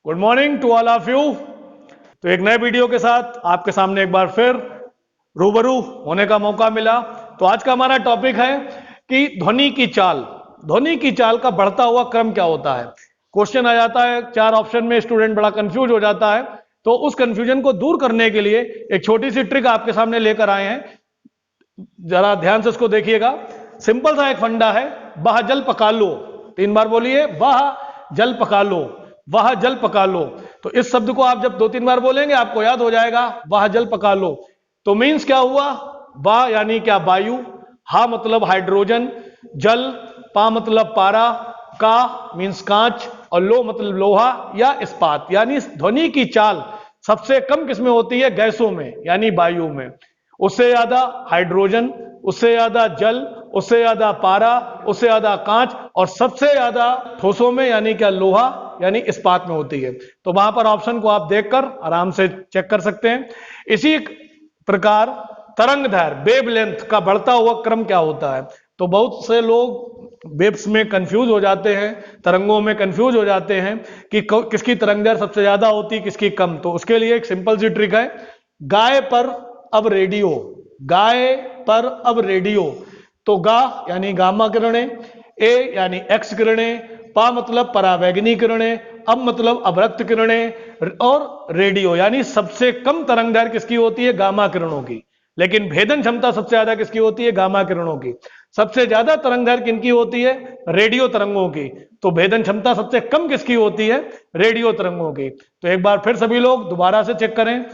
Good morning to all of you. तो एक नए वीडियो के साथ आपके सामने एक बार फिर रूबरू होने का मौका मिला। तो आज का हमारा टॉपिक है कि ध्वनि की चाल। ध्वनि की चाल का बढ़ता हुआ क्रम क्या होता है। क्वेश्चन आ जाता है 4 ऑप्शन में, स्टूडेंट बड़ा कंफ्यूज हो जाता है। तो उस कंफ्यूजन को दूर करने के लिए एक छोटी सी ट्रिक आपके सामने लेकर आए हैं, जरा ध्यान से उसको देखिएगा। सिंपल सा एक फंडा है, वह जल पका लो। 3 बार बोलिए, वह जल पका लो, वह जल पका लो। तो इस शब्द को आप जब 2-3 बार बोलेंगे आपको याद हो जाएगा, वह जल पका लो। तो मीन्स क्या हुआ, वाह यानी क्या, वायु, हा मतलब हाइड्रोजन, जल, पा मतलब पारा, का मीन्स कांच, और लो मतलब लोहा या इस्पात। यानी ध्वनि की चाल सबसे कम किसमें होती है, गैसों में यानी वायु में। उससे ज्यादा हाइड्रोजन, उससे ज्यादा जल, उससे ज्यादा पारा, उससे ज्यादा कांच, और सबसे ज्यादा ठोसों में यानी क्या, लोहा यानी इस्पात में होती है। तो वहां पर ऑप्शन को आप देखकर आराम से चेक कर सकते हैं। इसी प्रकार तरंग दैर्घ्य, वेव लेंथ का बढ़ता हुआ क्रम क्या होता है। तो बहुत से लोग वेव्स में कंफ्यूज हो जाते हैं, तरंगों में कंफ्यूज हो जाते हैं कि किसकी तरंग दैर्घ्य सबसे ज्यादा होती है, किसकी कम। तो उसके लिए एक सिंपल सी ट्रिक है, गाय पर अब रेडियो, गाय पर अब रेडियो। तो गा यानी गामा किरणें, ए यानी एक्स किरणें, पा मतलब परावैगनी किरणें, अब मतलब अवरक्त किरणें, और रेडियो यानी सबसे कम तरंग दैर्घ्य किसकी होती है, गामा किरणों की। लेकिन भेदन क्षमता सबसे ज्यादा किसकी होती है, गामा किरणों की। सबसे ज्यादा तरंग दैर्घ्य किनकी होती है, रेडियो तरंगों की। तो भेदन क्षमता सबसे कम किसकी होती है, रेडियो तरंगों की। तो एक बार फिर सभी लोग दोबारा से चेक करें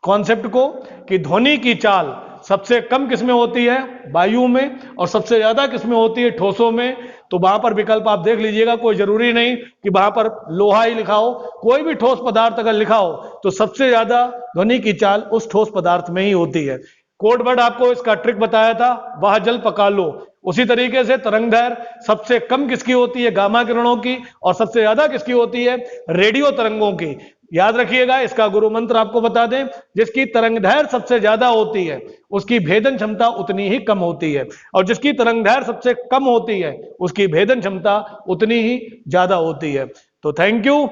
कॉन्सेप्ट को, कि ध्वनि की चाल सबसे कम किसमें होती है, वायु में, और सबसे ज्यादा किसमें होती है, ठोसों में। तो वहां पर विकल्प आप देख लीजिएगा, कोई जरूरी नहीं कि वहां पर लोहा ही लिखा हो, कोई भी ठोस पदार्थ अगर लिखा हो तो सबसे ज्यादा ध्वनि की चाल उस ठोस पदार्थ में ही होती है। कोड वर्ड आपको इसका ट्रिक बताया था, वह जल पका लो। उसी तरीके से तरंग दैर्घ्य सबसे कम किसकी होती है, गामा किरणों की, और सबसे ज्यादा किसकी होती है, रेडियो तरंगों की। याद रखिएगा, इसका गुरु मंत्र आपको बता दें, जिसकी तरंग दैर्घ्य सबसे ज्यादा होती है उसकी भेदन क्षमता उतनी ही कम होती है, और जिसकी तरंग दैर्घ्य सबसे कम होती है उसकी भेदन क्षमता उतनी ही ज्यादा होती है। तो थैंक यू।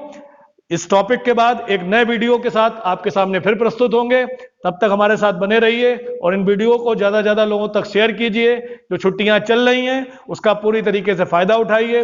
इस टॉपिक के बाद एक नए वीडियो के साथ आपके सामने फिर प्रस्तुत होंगे। तब तक हमारे साथ बने रहिए और इन वीडियो को ज्यादा ज्यादा लोगों तक शेयर कीजिए। जो छुट्टियां चल रही हैं उसका पूरी तरीके से फायदा उठाइए।